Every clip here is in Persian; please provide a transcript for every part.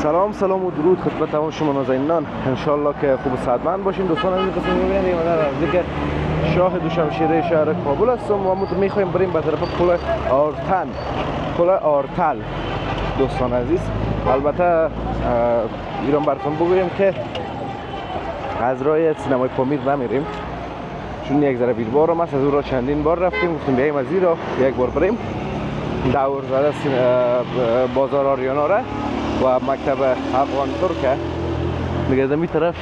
سلام و درود خدمت تمام شما نازنینان. انشالله که خوب و صحتمند باشین. دوستان عزیز قسم می‌بینید من در نزدیک شاه دوشمشیره شهر کابل هستم و ما می‌خوایم بریم به طرف پل آرتل. دوستان عزیز البته ایران براتون بگویم که از راه سینمای پامیر نمیریم چون یک ذره بیربار است. از اون را چندین بار رفتیم، گفتیم بیاییم از این راه یک بار بریم دور زده بازار آریانا را و مکتب افغان ترک دیگه از این طرف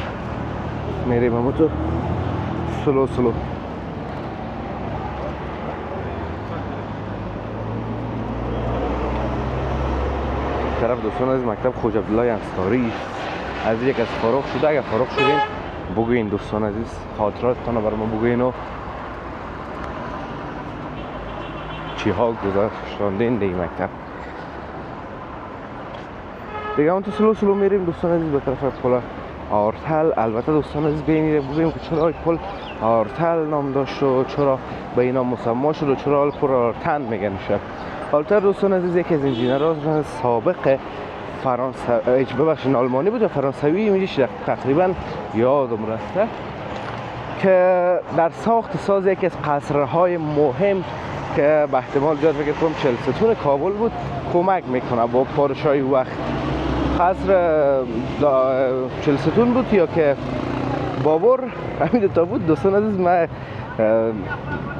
میریم همون تو سلو طرف. دوستان از مکتب خوجا عبدالله انصاری از یک از فارغ شده. اگر فارغ شدین بگوین دوستان عزیز، خاطراتتان رو برام بگوین و چی ها گذاشتاندین در این مکتب دیگه. اون تو سلو میریم دوستان عزیز به طرف پل آرتل. البته دوستان عزیز بگویم که چرا پل آرتل نام داشت و چرا به این نام مسما شد و چرا حال پل آرتن میگن میشه. حالتر دوستان عزیز یکی از انجینرها سابق ببخشید آلمانی بود یا فرانسوی میشه تقریبا یادم رسته که در ساخت ساز یکی از قصرهای مهم که به احتمال جاد فکر کنم چهلستون کابل بود کمک میکنه با پادشاهی وقت. قصر چهلستون بود یا که بابر همین دو تا بود دوستان عزیز. من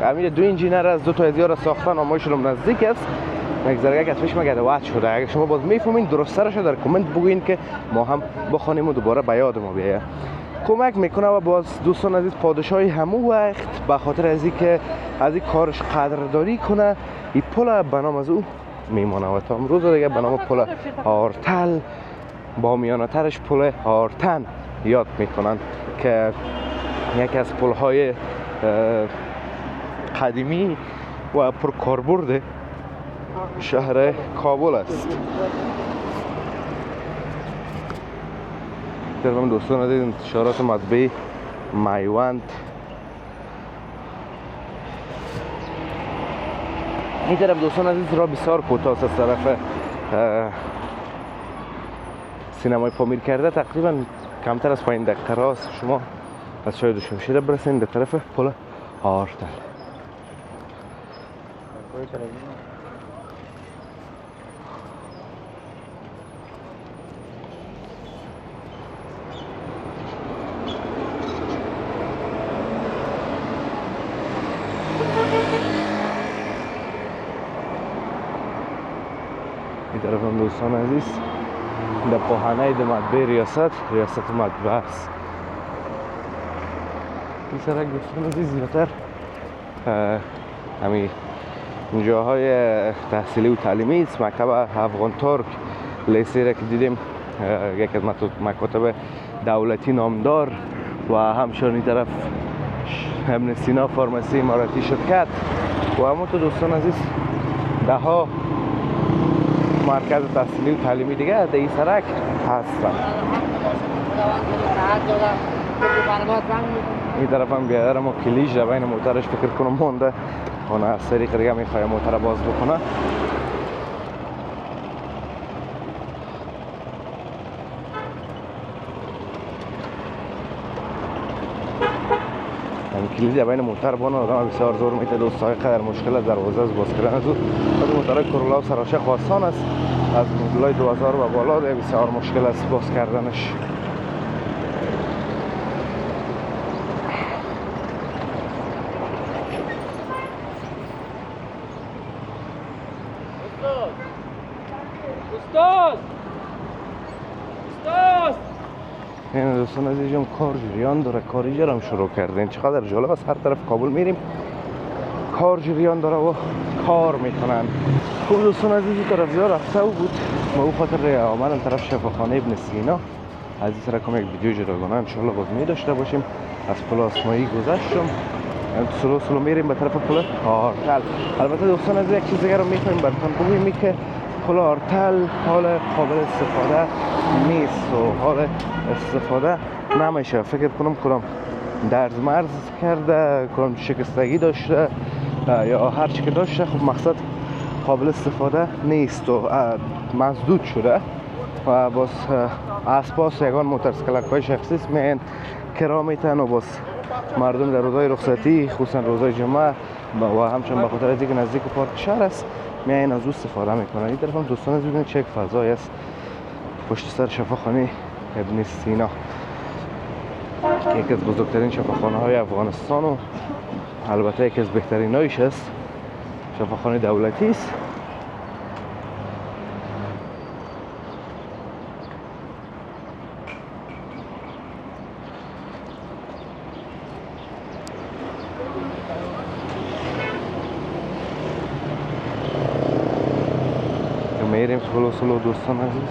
همین دو انجینر از دو تا از یار ساختن آمایشون نزدیک است. نگذره یک اسمش مگه وقت شده. اگر شما باز میفهمین درست سرش در کامنت بگوین که ما هم بخوانیم و دوباره به یاد ما بیاید. کمک میکنه و باز دوستان عزیز پادشاهی همون وقت به خاطر از اینکه از این کارش قدردانی کنه این پل به نام از او میمونه و تا امروز دیگه به نام پل آرتل با میانه ترش پل آرتن یاد میکنن که یکی از پل‌های قدیمی و پرکاربرد شهر کابل است. من دوستان عزیز انتشارات مطبعی میوند این طرف دوستان عزیز را بسیار کوتاه از طرف سینمای پامیر کرده. تقریبا کمتر از 5 دقیقه راست شما از شاه دوشمشیره برسین به طرف پل آرتل. این طرف هم دوستان عزیز در پاهنه در مطبع ریاست مطبع است. این سرک دوستان عزیز زیادتر همین جاهای تحصیلی و تعلیمی است. مکتب افغان ترک لیسه را که دیدیم یک از مکاتب دولتی نامدار و همچنین این طرف ابن سینا فارمسی اماراتی شرکت و همونطور دوستان عزیز ده ها مرکز تحصیلی و تعلیمی دیگه در این سرک هستن. این طرف هم بیادر ما کلیج در بین موترش فکر کنم مونده اون از طریق دیگه میخواه موتر باز بکنه. کلید در بین موتر بانه آدم بسیار زور میته. دوستای قدر مشکل از دروازه از باز کردن از او موترهای کرولا و سراشق آسان است. از مدلای 2000 و بالا بسیار مشکل است باز کردنش. این دوستان عزیز هم کار جریان داره، کاری جرم شروع کردین. چقدر جالب است، هر طرف کابل میریم کار جریان داره و کار میکنن. خوب دوستان عزیز این طرف زیاد رفته بود و او خاطر آمدن طرف شفاخانه ابن سینا از این طرف یک ویدیو جداگانه انشالله باز می داشته باشیم. از پل آسمایی گذشتم سلو میریم به طرف پل آرتل. البته دوستان عزیز یک چیز دیگه رو میخوایم براتون بگویم که پل آرتل حال قابل استفاده نیست و حال استفاده نمیشه. فکر کنم درز مرز کرده، کنم شکستگی داشته یا هر چی که داشته، خب مقصد قابل استفاده نیست و مسدود شده. و باز اسپاس یگان موتورسیکلک های شخصی است میان کرا میتن و باز مردم در روزهای رخصتی خصوصا روزهای جمعه و همچنین به خاطر از اینکه نزدیک پارک شهر است میان از او استفاده میکنن. این طرف هم دوستان از ببینید چه فضایی است پشت سر شفاخانه ابن سینا که یکی از بزرگترین شفاخانه های افغانستان و البته یکی از بهترین هایش است. شفاخانه دولتی است. میریم سلو دوستان عزیز.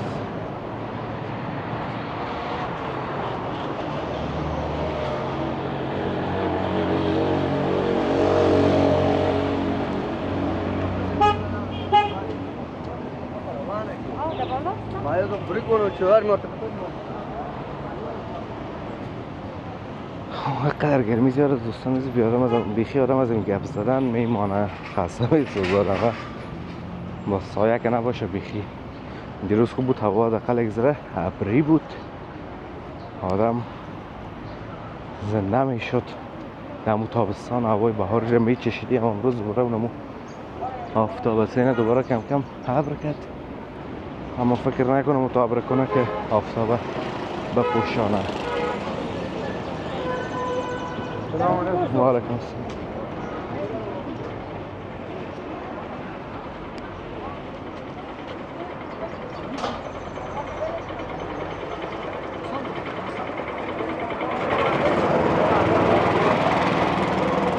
قدر گرمی زیاد است دوستان عزیز. بیادم از بیخی آدم از این گپ زدن میمانه خسته میسوزه آقا با سایه که نباشه بیخی. دیروز خوب بود هوا حداقل یک ذره ابری بود آدم زنده میشد دمو تابستان هوای بهار رو میچشیدی. اما امروز دوباره اونمو آفتاب سینه دوباره کم کم ابر کرد اما فکر نکنم اون ابر کنه که آفتاب بپوشانه. و علیکم السلام.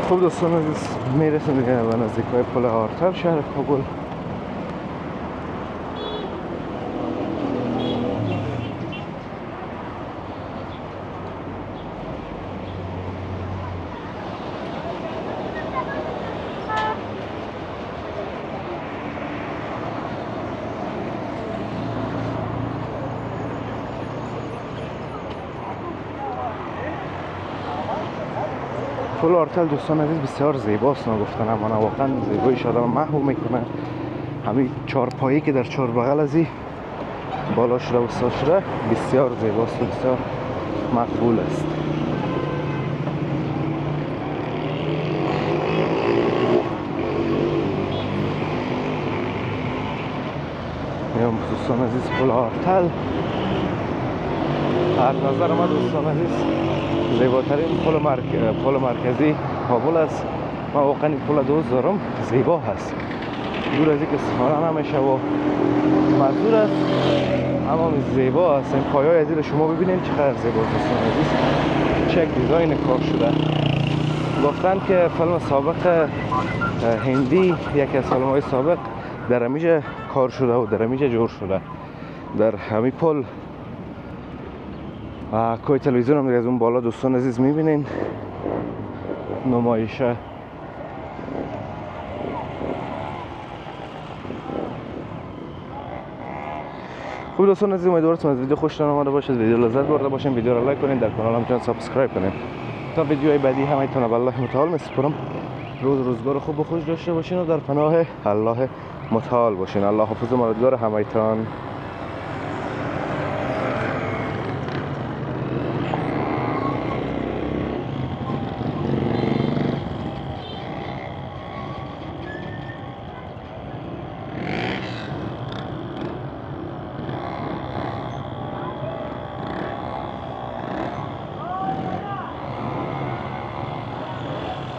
خب دوستان عزیز میرسیم دیگه به نزدیکای پل آرتل شهر کابل. پل آرتل دوستان عزیز بسیار زیباست نگفتن اما واقعا زیباییش آدم محو میکنه. همین چهارپایی که در چهار بغل از این بالا شده و وسط شده بسیار زیباست و بسیار مقبول است. میام دوستان عزیز پل آرتل از نظر ما دوستان عزیز زیباترین پل مرکزی کابل است. من واقعا این پل دوست دارم. زیبا هست دور از اینکه استفاده نمیشه و منظور است اما زیبا است. این پایه‌های از شما ببینید چقدر زیباست دوستان عزیز. چه دیزاین کار شده. گفتن که فیلم سابق هندی یکی از فیلم‌های سابق در همیشه کار شده و در همیشه جور شده. در همین پل کوی تلویزیون هم از اون بالا دوستان عزیز میبینین نمایشه. خوب دوستان عزیز امیدوارم از ویدیو خوشتون آمده باشه، ویدیو لذت برده باشین. ویدیو رو لایک کنین، در کانالم چنل سابسکرایب کنین. تا ویدیوهای بعدی همتون به الله متعال میسپارم. روزگار خوب و خوش داشته باشین و در پناه الله متعال باشین. الله حافظ و مددگار همتون.